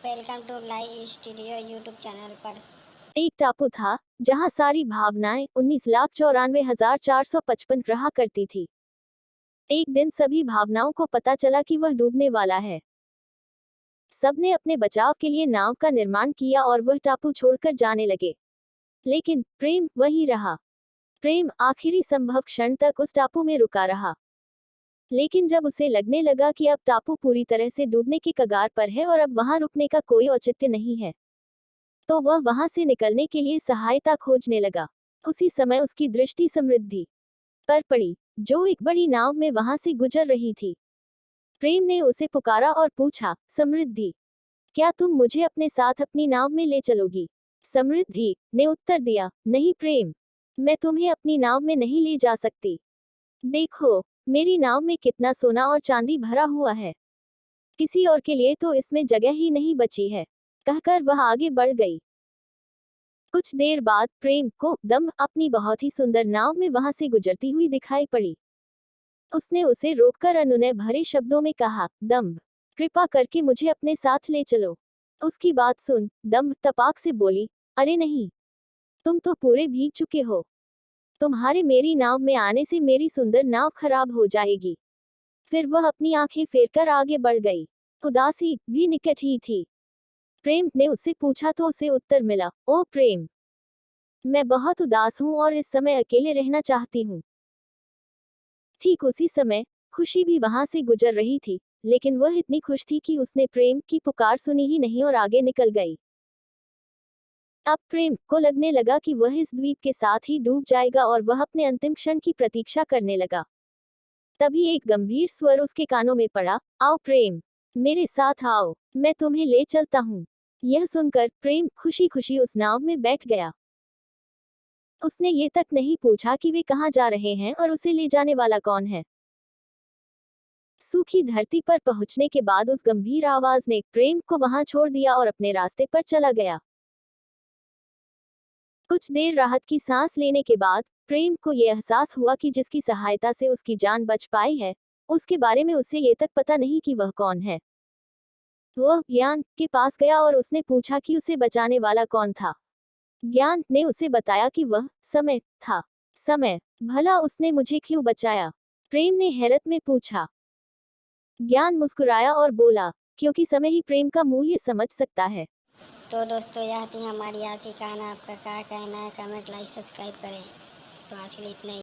Welcome to live studio YouTube channel पर। एक टापू था जहां सारी भावनाएं 19,94,455 रहा करती थी। एक दिन सभी भावनाओं को पता चला कि वह डूबने वाला है। सबने अपने बचाव के लिए नाव का निर्माण किया और वह टापू छोड़कर जाने लगे। लेकिन प्रेम वहीं रहा। प्रेम आखिरी संभव क्षण तक उस टापू में रुका रहा। लेकिन जब उसे लगने लगा कि अब टापू पूरी तरह से डूबने की कगार पर है और अब वहां रुकने का कोई औचित्य नहीं है, तो वह वहां से निकलने के लिए सहायता खोजने लगा। उसी समय उसकी दृष्टि समृद्धि पर पड़ी, जो एक बड़ी नाव में वहां से गुजर रही थी। प्रेम ने उसे पुकारा और पूछा, समृद्धि, क्या तुम मुझे अपने साथ अपनी नाव में ले चलोगी? समृद्धि ने उत्तर दिया, नहीं प्रेम, मैं तुम्हें अपनी नाव में नहीं ले जा सकती। देखो, मेरी नाव में कितना सोना और चांदी भरा हुआ है। किसी और के लिए तो इसमें जगह ही नहीं बची है। कहकर वह आगे बढ़ गई। कुछ देर बाद प्रेम को दम्भ अपनी बहुत ही सुंदर नाव में वहां से गुजरती हुई दिखाई पड़ी। उसने उसे रोककर अनुनय भरे शब्दों में कहा, दम्भ, कृपा करके मुझे अपने साथ ले चलो। उसकी बात सुन दम्भ तपाक से बोली, अरे नहीं, तुम तो पूरे भीग चुके हो। तुम्हारे मेरी नाव में आने से मेरी सुंदर नाव खराब हो जाएगी। फिर वह अपनी आंखें फेरकर आगे बढ़ गई। उदासी भी निकट ही थी। प्रेम ने उससे पूछा तो उसे उत्तर मिला, ओ प्रेम, मैं बहुत उदास हूँ और इस समय अकेले रहना चाहती हूँ। ठीक उसी समय खुशी भी वहां से गुजर रही थी, लेकिन वह इतनी खुश थी कि उसने प्रेम की पुकार सुनी ही नहीं और आगे निकल गई। अब प्रेम को लगने लगा कि वह इस द्वीप के साथ ही डूब जाएगा और वह अपने अंतिम क्षण की प्रतीक्षा करने लगा। तभी एक गंभीर स्वर उसके कानों में पड़ा, आओ प्रेम, मेरे साथ आओ, मैं तुम्हें ले चलता हूँ। यह सुनकर प्रेम खुशी खुशी उस नाव में बैठ गया। उसने ये तक नहीं पूछा कि वे कहाँ जा रहे हैं और उसे ले जाने वाला कौन है। सूखी धरती पर पहुंचने के बाद उस गंभीर आवाज ने प्रेम को वहां छोड़ दिया और अपने रास्ते पर चला गया। कुछ देर राहत की सांस लेने के बाद प्रेम को यह एहसास हुआ कि जिसकी सहायता से उसकी जान बच पाई है, उसके बारे में उसे ये तक पता नहीं कि वह कौन है। वह ज्ञान के पास गया और उसने पूछा कि उसे बचाने वाला कौन था। ज्ञान ने उसे बताया कि वह समय था। समय, भला उसने मुझे क्यों बचाया? प्रेम ने हैरत में पूछा। ज्ञान मुस्कुराया और बोला, क्योंकि समय ही प्रेम का मूल्य समझ सकता है। तो दोस्तों, यह थी हमारी आज की कहानी। आपका क्या कहना है? कमेंट, लाइक, सब्सक्राइब करें। तो आज के लिए इतना ही।